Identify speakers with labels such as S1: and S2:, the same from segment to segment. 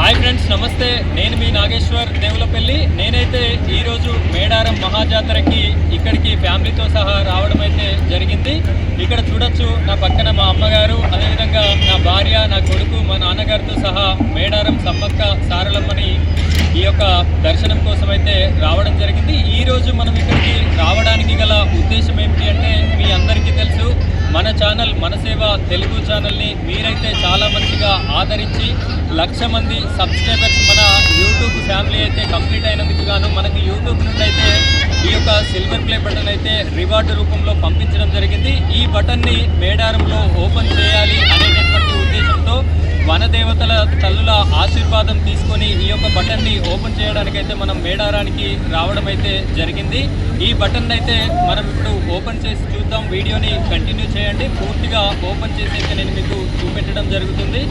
S1: Hi friends, నమస్తే. నేను మీ నాగేశ్వర్ దేవులపల్లి. నేనైతే ఈరోజు మేడారం మహాజాతరకి ఇక్కడికి ఫ్యామిలీతో సహా రావడం అయితే జరిగింది. ఇక్కడ చూడొచ్చు, నా పక్కన మా అమ్మగారు, అదేవిధంగా నా భార్య, నా కొడుకు, మా నాన్నగారితో సహా మేడారం సమ్మక్క సారలమ్మని ఈ యొక్క దర్శనం కోసం అయితే రావడం జరిగింది. ఈరోజు మనం ఇక్కడికి రావడానికి గల ఉద్దేశం ఏమిటి అంటే, మీ అందరికీ తెలుసు, మన ఛానల్ మన సేవ తెలుగు ఛానల్ని మీరైతే చాలా మంచిగా ఆదరించి 1,00,000 మంది సబ్స్క్రైబర్స్ మన యూట్యూబ్ ఫ్యామిలీ అయితే కంప్లీట్ అయినందుకు గాను మనకి యూట్యూబ్ నుండి అయితే ఈ యొక్క సిల్వర్ ప్లే బటన్ అయితే రివార్డు రూపంలో పంపించడం జరిగింది. ఈ బటన్ని మేడారంలో ఓపెన్ చేయాలి అనేటటువంటి ఉద్దేశంతో వనదేవతల తల్లుల ఆశీర్వాదం తీసుకొని ఈ యొక్క బటన్ని ఓపెన్ చేయడానికైతే మనం మేడారానికి రావడం అయితే జరిగింది. ఈ బటన్ అయితే మనం ఇప్పుడు ఓపెన్ చేసి చూద్దాం. వీడియోని కంటిన్యూ చేయండి. పూర్తిగా ఓపెన్ చేసి అయితే నేను మీకు చూపెట్టడం జరుగుతుంది.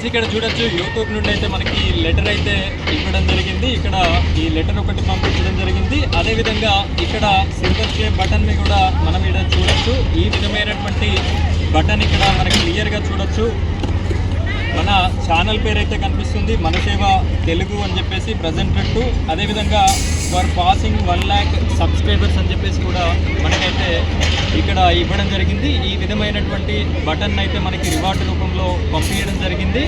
S1: ఇక్కడ చూడొచ్చు, యూట్యూబ్ నుండి అయితే మనకి లెటర్ అయితే ఇవ్వడం జరిగింది. ఇక్కడ ఈ లెటర్ ఒకటి పంపించడం జరిగింది. అదేవిధంగా ఇక్కడ సిల్వర్ ప్లే బటన్ని కూడా మనం ఇక్కడ చూడొచ్చు. ఈ విధమైనటువంటి బటన్ ఇక్కడ మనకి క్లియర్గా చూడొచ్చు. మన ఛానల్ పేరు అయితే కనిపిస్తుంది, మన సేవ తెలుగు అని చెప్పేసి ప్రజెంటెడ్ టు. అదేవిధంగా ఫర్ పాసింగ్ 1,00,000 సబ్స్క్రైబర్స్ అని చెప్పేసి కూడా మనకైతే ఇక్కడ ఇవ్వడం జరిగింది. ఈ విధమైనటువంటి బటన్ అయితే మనకి రివార్డు రూపంలో పంపించడం జరిగింది.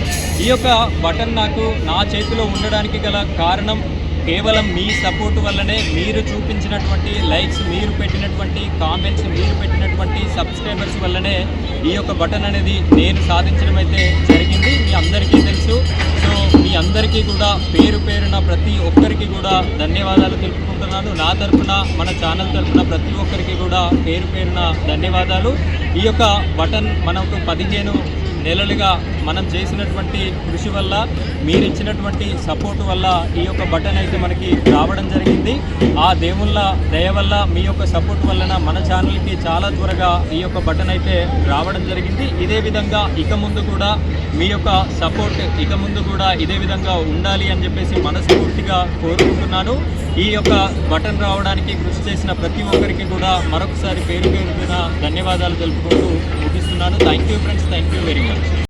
S1: ఈ యొక్క బటన్ నాకు నా చేతిలో ఉండడానికి గల కారణం కేవలం మీ సపోర్ట్ వల్లనే, మీరు చూపించినటువంటి లైక్స్, మీరు పెట్టినటువంటి కామెంట్స్, మీరు పెట్టినటువంటి సబ్స్క్రైబర్స్ వల్లనే ఈ యొక్క బటన్ అనేది నేను సాధించడం అయితే జరిగింది. మీ అందరికీ తెలుసు. సో మీ అందరికీ కూడా పేరు పేరున ప్రతి ఒక్కరికి కూడా ధన్యవాదాలు తెలుపుకుంటున్నాను. నా తరఫున, మన ఛానల్ తరఫున ప్రతి ఒక్కరికి కూడా పేరు పేరున ధన్యవాదాలు. ఈ యొక్క బటన్ మనకు 15 నెలలుగా మనం చేసినటువంటి కృషి వల్ల, మీరు ఇచ్చినటువంటి సపోర్ట్ వల్ల ఈ యొక్క బటన్ అయితే మనకి రావడం జరిగింది. ఆ దేవుళ్ళ దయ వల్ల, మీ యొక్క సపోర్ట్ వలన మన ఛానల్కి చాలా త్వరగా ఈ యొక్క బటన్ అయితే రావడం జరిగింది. ఇదే విధంగా ఇక ముందు కూడా మీ యొక్క సపోర్ట్ ఇక ముందు కూడా ఇదే విధంగా ఉండాలి అని చెప్పేసి మనస్ఫూర్తిగా కోరుకుంటున్నాను. ఈ యొక్క బటన్ రావడానికి కృషి చేసిన ప్రతి ఒక్కరికి కూడా మరొకసారి పేరు పేరున ధన్యవాదాలు తెలుపుకుంటూ ముగిస్తున్నాను. Thank you friends, thank you very much.